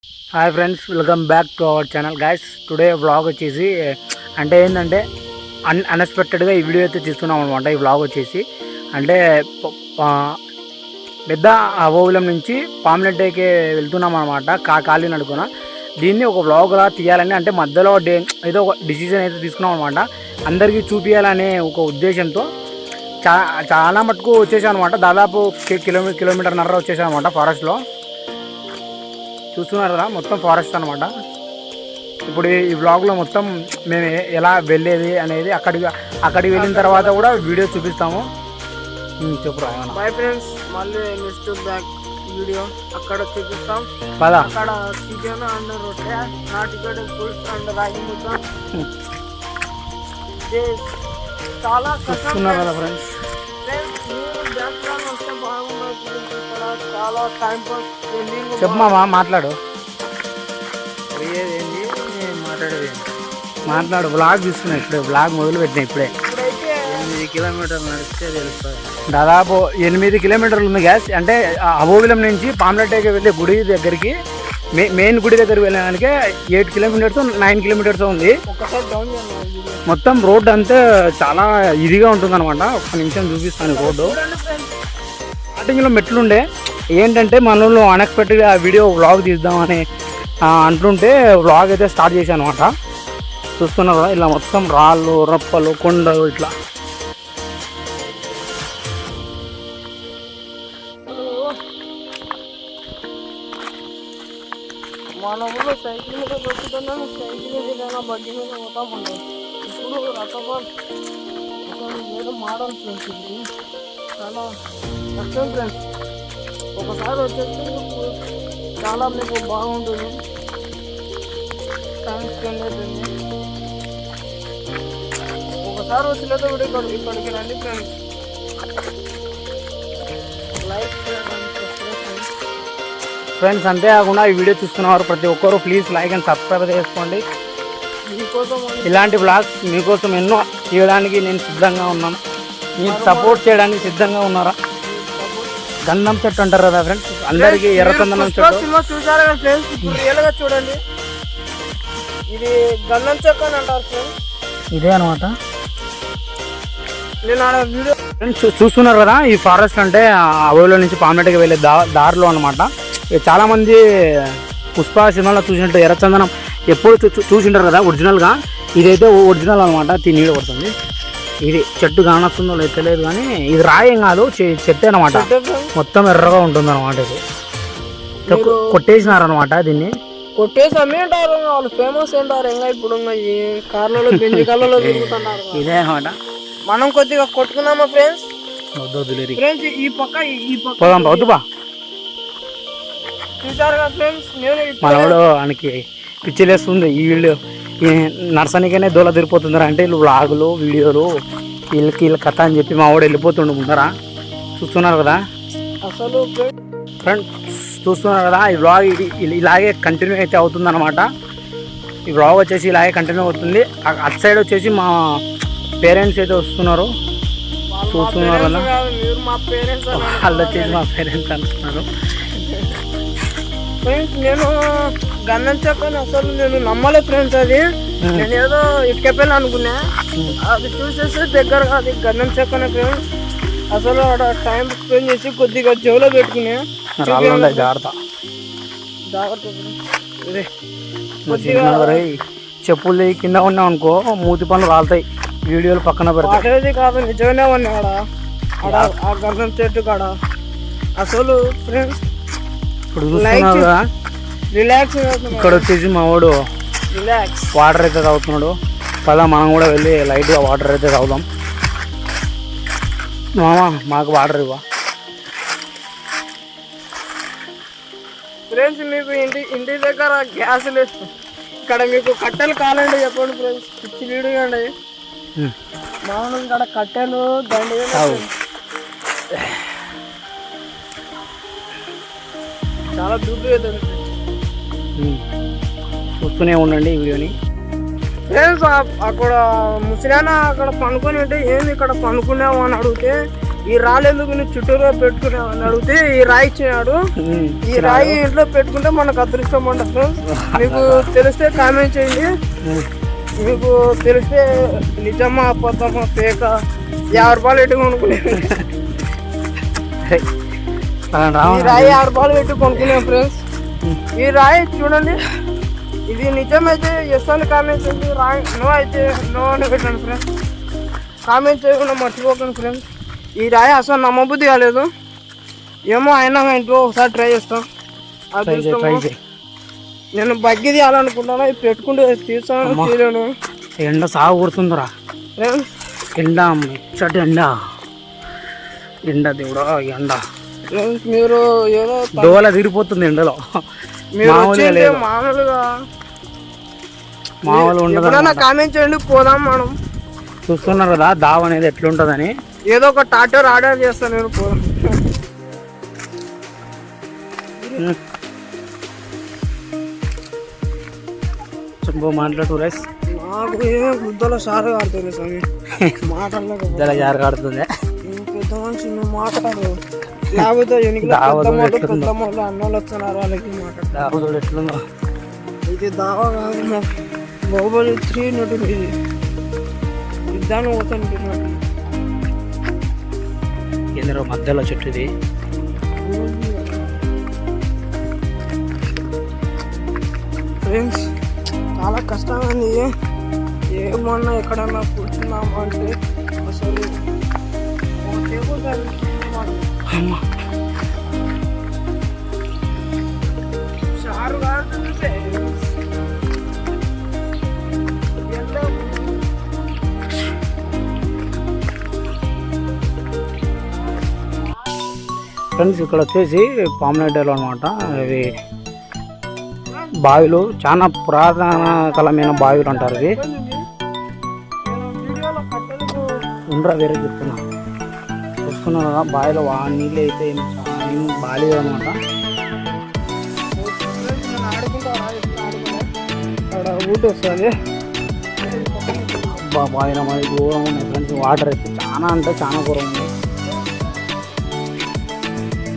Hi friends, welcome back to our channel guys. Today vlog వచ్చేసి అంటే ఏంటంటే అన్ఎక్స్పెక్టెడ్గా ఈ వీడియో అయితే తీస్తున్నాం అనమాట. ఈ వ్లాగ్ వచ్చేసి అంటే పెద్ద అహోబిలం నుంచి పామ్లెట్కి వెళ్తున్నాం అనమాట. ఖాళీ నడుకున దీన్ని ఒక వ్లాగ్లా తీయాలని అంటే మధ్యలో ఏదో ఒక డిసిజన్ అయితే తీసుకున్నాం అనమాట. అందరికీ చూపించాలనే ఒక ఉద్దేశంతో చాలా మటుకు వచ్చేసాం అనమాట. దాదాపు కిలోమీటర్న్నర వచ్చేసాం అనమాట. ఫారెస్ట్లో చూస్తున్నారు కదా, మొత్తం ఫారెస్ట్ అనమాట. ఇప్పుడు ఈ వ్లాగ్లో మొత్తం మేము ఎలా వెళ్ళేది అనేది అక్కడికి వెళ్ళిన తర్వాత కూడా వీడియో చూపిస్తాము. చెప్పురా. బాయ్ ఫ్రెండ్స్, మళ్ళీ నెక్స్ట్ బ్యాక్ వీడియో అక్కడ చూపిస్తాం. పదా అక్కడ చికెన్ అండ్ రొట్టె, నాటికోడి పులుసు అండ్ రాగి ముద్ద. చాలా చూస్తున్నారు కదా ఫ్రెండ్స్. వస్తే బాగుంటుంది. ఇక్కడ చాలా టైం పాస్ స్పెండింగ్. చెప్పమా, మాట్లాడు. మాట్లాడు. వ్లాగ్ చూస్తున్నా, ఇప్పుడే వ్లాగ్ మొదలు పెట్టినా. ఇప్పుడే 8 కిలోమీటర్లు నడిస్తే తెలుస్తుంది. దాదాపు 8 కిలోమీటర్లు ఉంది గ్యాస్. అంటే అహోబిలం నుంచి పామ్లెట్కి వెళ్ళే గుడి దగ్గరికి, మెయిన్ గుడి దగ్గరికి వెళ్ళడానికి 8 కిలోమీటర్స్ 9 కిలోమీటర్స్ ఉంది. మొత్తం రోడ్డు అంతా చాలా ఇదిగా ఉంటుంది అనమాట. ఒక్క నిమిషం చూపిస్తాను రోడ్డు. స్టార్టింగ్లో మెట్లుండే ఏంటంటే మనలో అన్ఎక్స్పెక్టెడ్గా వీడియో వ్లాగ్ తీద్దామని అంటుంటే వ్లాగ్ అయితే స్టార్ట్ చేశాను అనమాట. చూస్తున్నారు కదా, ఇలా మొత్తం రాళ్ళు రప్పలు కొండలు ఇట్లా. మన ఊళ్ళో సైకిల్ మీద దొక్కుతున్నాను, సైకిల్ మీద బండి మీద పోతామండి. ఇప్పుడు రకరకాల ఏదో మోడల్ ఫ్రెండ్స్, ఇది చాలా కష్టం ఫ్రెండ్స్. ఒకసారి వచ్చేస్తే చాలా మీకు బాగుంటుంది, టైం స్పెండ్ అవుతుంది. ఒకసారి వచ్చినట్టు కూడా ఇక్కడికి రండి ఫ్రెండ్స్. లైక్ ఫ్రెండ్స్, అంతేకాకుండా ఈ వీడియో చూస్తున్నవారు ప్రతి ఒక్కరు ప్లీజ్ లైక్ అండ్ సబ్స్క్రైబ్ చేసుకోండి. ఇలాంటి వ్లాగ్స్ మీకోసం ఎన్నో తీయడానికి నేను సిద్ధంగా ఉన్నాను. మీరు సపోర్ట్ చేయడానికి సిద్ధంగా ఉన్నారా? గంధం చెట్టు అంటారు కదా ఫ్రెండ్స్, అందరికి ఎర్రచందనం చెట్టు చూసారా ఫ్రెండ్స్? ఇప్పుడు రియల్గా చూడండి, ఇది గంధం చెట్టు అని అంటారు ఫ్రెండ్స్. ఇదే అనమాట. నేను ఆడ వీడియో ఫ్రెండ్స్ చూస్తున్నారు కదా, ఈ ఫారెస్ట్ అంటే అడవిలో నుంచి పామ్లెట్కి వెళ్ళే దారిలో అనమాట. చాలా మంది పుష్ప సినిమాలో చూసినట్టు ఎర్రచందనం ఎప్పుడు చూసింటారు కదా ఒరిజినల్గా. ఇదైతే ఒరిజినల్ అనమాట. నీడ పడుతుంది. ఇది చెట్టు కానొస్తుందో లేదు తెలియదు, కానీ ఇది రాయేం కాదు, చెట్టు అనమాట. మొత్తం ఎర్రగా ఉంటుంది అనమాట. ఇది కొట్టేసినారనమాట. దీన్ని కొట్టేసి అమ్మేంటారు వాళ్ళు, ఫేమస్ ఏంటారు ఇంకా. ఇప్పుడు ఈ కార్లలో బెంజి కార్లలో తిరుగుతున్నారు. ఇదే అనమాట. మనం కొద్దిగా కొట్టుకున్నామా ఫ్రెండ్స్? ఫ్రెండ్స్ ఈ పక్క పోదాం, వద్దుబా. చూసారు కదా ఫ్రెండ్స్, నేను మనవాడు ఆయనకి పిచ్చిలేస్తుంది. ఈ వీడియో నర్సనికనే దూల తిరిగిపోతుందరా అంటే వీళ్ళు వ్లాగులు వీడియోలు వీళ్ళ కథ అని చెప్పి మా వాడు వెళ్ళిపోతుండు ముందరా. చూస్తున్నారు కదా అసలు ఫ్రెండ్స్, చూస్తున్నారు కదా. ఈ వ్లాగ్ ఇలాగే కంటిన్యూ అయితే అవుతుందన్నమాట. ఈ వ్లాగ్ వచ్చేసి ఇలాగే కంటిన్యూ అవుతుంది. అటు సైడ్ వచ్చేసి మా పేరెంట్స్ అయితే వస్తున్నారు. చూస్తున్నారు కదా, వాళ్ళు వచ్చేసి మా పేరెంట్స్ అంటున్నారు. ఫ్రెండ్స్, నేను గంధం చెక్కని అసలు నేను నమ్మలే ఫ్రెండ్స్. అది నేను ఏదో ఎక్కేపోయినా అనుకున్నా, అది చూసేసి దగ్గర అది గంధం చెక్కనే ఫ్రెండ్స్. అసలు అక్కడ టైం స్పెండ్ చేసి కొద్దిగా చెవులో పెట్టుకునే జాగ్రత్త చెప్పులు కింద ఉన్నావు అనుకో, మూతి పనులు రాలుతాయి. వీడియోలు పక్కన పెడతాయి కాదు, నిజంగానే ఉన్నాడా ఆ గంధం చెట్టు కాడ. అసలు ఫ్రెండ్స్ ఇప్పుడు చూస్తున్నారు కదా, రిలాక్స్. ఇక్కడ వచ్చేసి మా వాడు రిలాక్స్ వాటర్ అయితే తాగుతున్నాడు. పదా మనం కూడా వెళ్ళి లైట్గా వాటర్ అయితే తాగుదాం. మామా మాకు వాటర్ ఇవ్వ. ఫ్రెండ్స్, మీకు ఇంటి దగ్గర గ్యాస్ లేదు, ఇక్కడ మీకు కట్టెలు కావాలండి చెప్పండి ఫ్రెండ్స్. పిచ్చి వీడియండి మామూలు ఇక్కడ కట్టెలు దండి చాలా దూరం అవుతుంది. చూస్తూనే ఉండండి ఈ వీడియోని ఫ్రెండ్స్. అక్కడ ముసలాయన అక్కడ పనుకొని ఉంటే ఏంది ఇక్కడ పనుకున్నావు అని అడిగితే ఈ రాళ్ళు ఎందుకు నువ్వు చుట్టూరా పెట్టుకున్నావు అని అడిగితే ఈ రాయి ఇచ్చినాడు. ఈ రాయి ఇంట్లో పెట్టుకుంటే మనకు అదృష్టం ఉండదు. మీకు తెలిస్తే కామెంట్ చేయండి. మీకు తెలిస్తే నిజమా అబద్ధమా ఫేక 50 రూపాయలు పెట్టి కొనుక్కున్నాను. ఈ రాయి 50 రూపాయలు పెట్టి కొనుక్కున్నాం ఫ్రెండ్స్. ఈ రాయి చూడండి, ఇది నిజమైతే ఎస్ అని కామెంట్ చేయండి. రాయి నో అయితే నో అని పెట్టండి ఫ్రెండ్స్. కామెంట్ చేయకుండా మర్చిపోకండి ఫ్రెండ్స్. ఈ రాయి అసలు నమ్మబుద్ధి కాలేదు. ఏమో అయినా ఇంట్లో ఒకసారి ట్రై చేస్తాం. నేను బగ్గి తీయాలనుకుంటాను. ఇది పెట్టుకుంటే తీసాను తీయలేను. ఎండ సాగు కొడుతుందిరా ఫ్రెండ్స్. ఎండ ముచ్చటి ఎండ దేవుడా ఎండ. ఫ్రెండ్స్ మీరు ఏదో దోల తిరిగిపోతుంది ఎండలో. మీరు మామూలు ఉండదు. కామెంట్ చేయండి, పోదాం మనం. చూస్తున్నారు కదా దావ్ అనేది ఎట్లుంటదని. ఏదో ఒక టాటర్ ఆర్డర్ చేస్తాను నేను, పోదాం. చెప్పు మాట్లాడు రైస్. నాకు ఏం గుద్దలో సారు కాడుతుంది స్వామి. మాటల్లో జారు కాడుతుంది. పెద్ద మనిషి నువ్వు మాట్లాడు. లేకపోతే ఎన్నికల పెద్ద మొదలు అన్నోళ్ళు వస్తున్నారు, వాళ్ళకి మాట్లాడు. ఎట్లుందో ఇది దావా కాదు, బాహుబలి 3 నటుంది. ఇది యుద్ధాన్ని పోతాను. ఎందులో మధ్యలో చెట్టు ఇది. ఫ్రెండ్స్ చాలా కష్టంగా ఉంది. ఏమన్నా ఎక్కడన్నా కూర్చున్నామా అంటే అసలు షారు కాదు. ఫ్రెండ్స్ ఇక్కడ వచ్చేసి పాములేటలు అనమాట. ఇవి బావిలు చాలా పురాతన కాలమైన బావిలు అంటారు. ఇవి ఉండరా వేరే చెప్తున్నా. చూస్తున్నారు కదా బావిలో నీళ్ళు అయితే ఏం బాగాలేదు అనమాట. ఊటి వస్తుంది బావిలో మరి ఘోరం ఉన్నాయి ఫ్రెండ్స్. వాటర్ అయితే చాలా అంటే చాలా ఘోరం ఉంది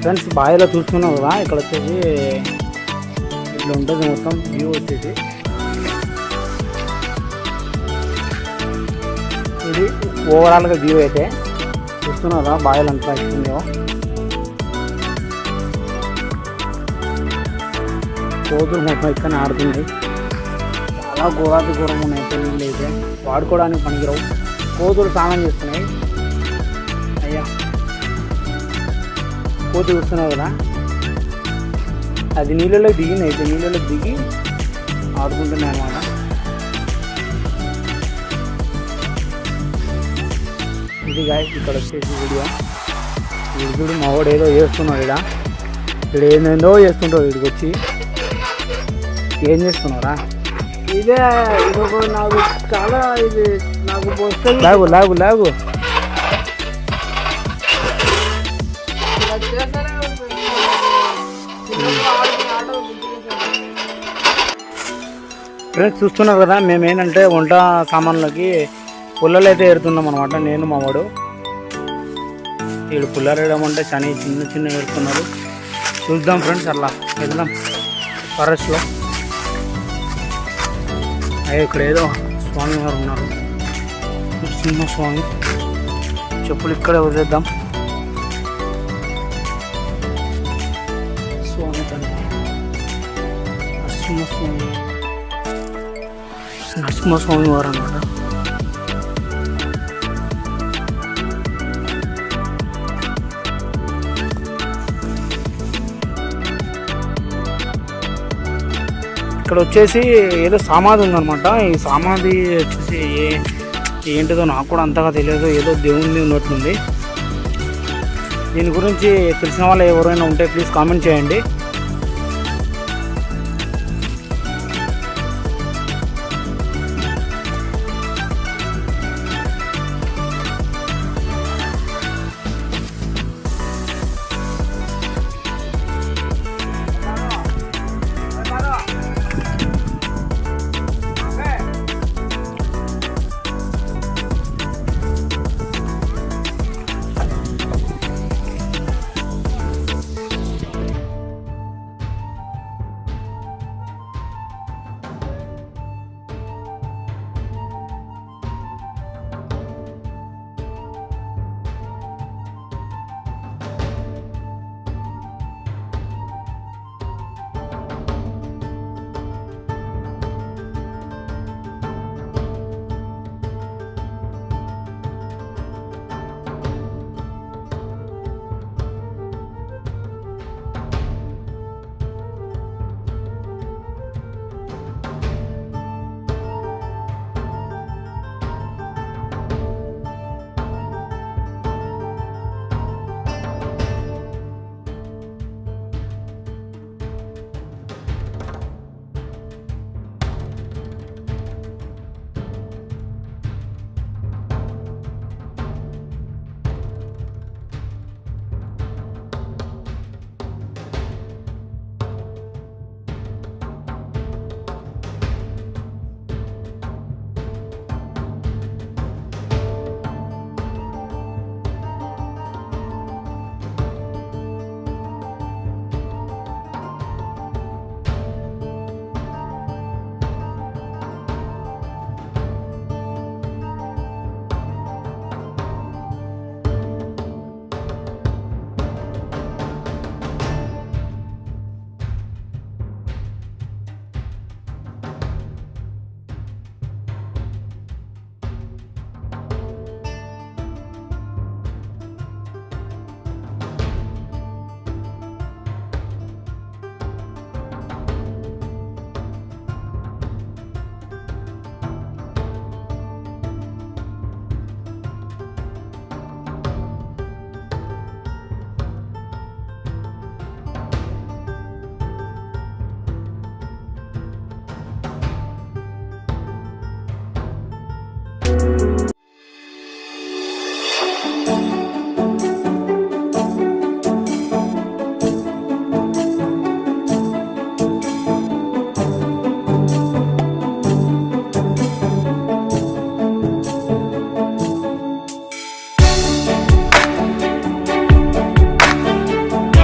ఫ్రెండ్స్. బావిలో చూస్తున్నావు కదా, ఇక్కడ వచ్చేసి ఇట్లా ఉంటుంది మొత్తం వ్యూ వచ్చేసి. ఇది ఓవరాల్గా వ్యూ అయితే చూస్తున్నారా బావిలు అంతా ఇస్తుందో. కోతులు మొత్తం ఇక్కడ ఆడుతుంది. చాలా ఘోరం ఉన్నాయి నీళ్ళు అయితే, వాడుకోవడానికి పనికిరావు. కోతులు స్నానం చేస్తున్నాయి. అయ్యా కోతి చూస్తున్నావు కదా, అది నీళ్ళలో దిగింది. అయితే నీళ్ళలో దిగి ఆడుకుంటున్నాయి అన్నమాట. ఇది గాయస్ ఇక్కడ వచ్చేసి వీడియో. వీడు మా వాడు ఏదో చేస్తున్నాడు. ఇక్కడ ఏందో చేస్తుంటాడు. వీడికి వచ్చి ఏం చేస్తున్నారా? ఇదే ఇదొక నాకు చాలా ఇది నాకు వస్తుంది. లాగు లాగు లాగు. ఫ్రెండ్స్ చూస్తున్నారు కదా, మేము ఏంటంటే వంట సామాన్లకి పుల్లలు అయితే ఏరుతున్నాం అనమాట. నేను మా వాడు వీడు పుల్లలు వేయడం అంటే చాలా చిన్న ఏరుతున్నారు. చూద్దాం ఫ్రెండ్స్, అలా వెళ్దాం ఫారెస్ట్లో. ఇక్కడ ఏదో స్వామి వారు ఉన్నారు, నరసింహ స్వామి. చెప్పులు ఇక్కడే వదిలేద్దాం. స్వామి తండ్రి నరసింహస్వామి వారు అన్నమాట. ఇక్కడ వచ్చేసి ఏదో సమాధి ఉందన్నమాట. ఈ సమాధి వచ్చేసి ఏంటిదో నాకు కూడా అంతగా తెలియదు. ఏదో దేవుంది ఉన్నట్లుంది. దీని గురించి తెలిసిన వాళ్ళు ఎవరైనా ఉంటే ప్లీజ్ కామెంట్ చేయండి.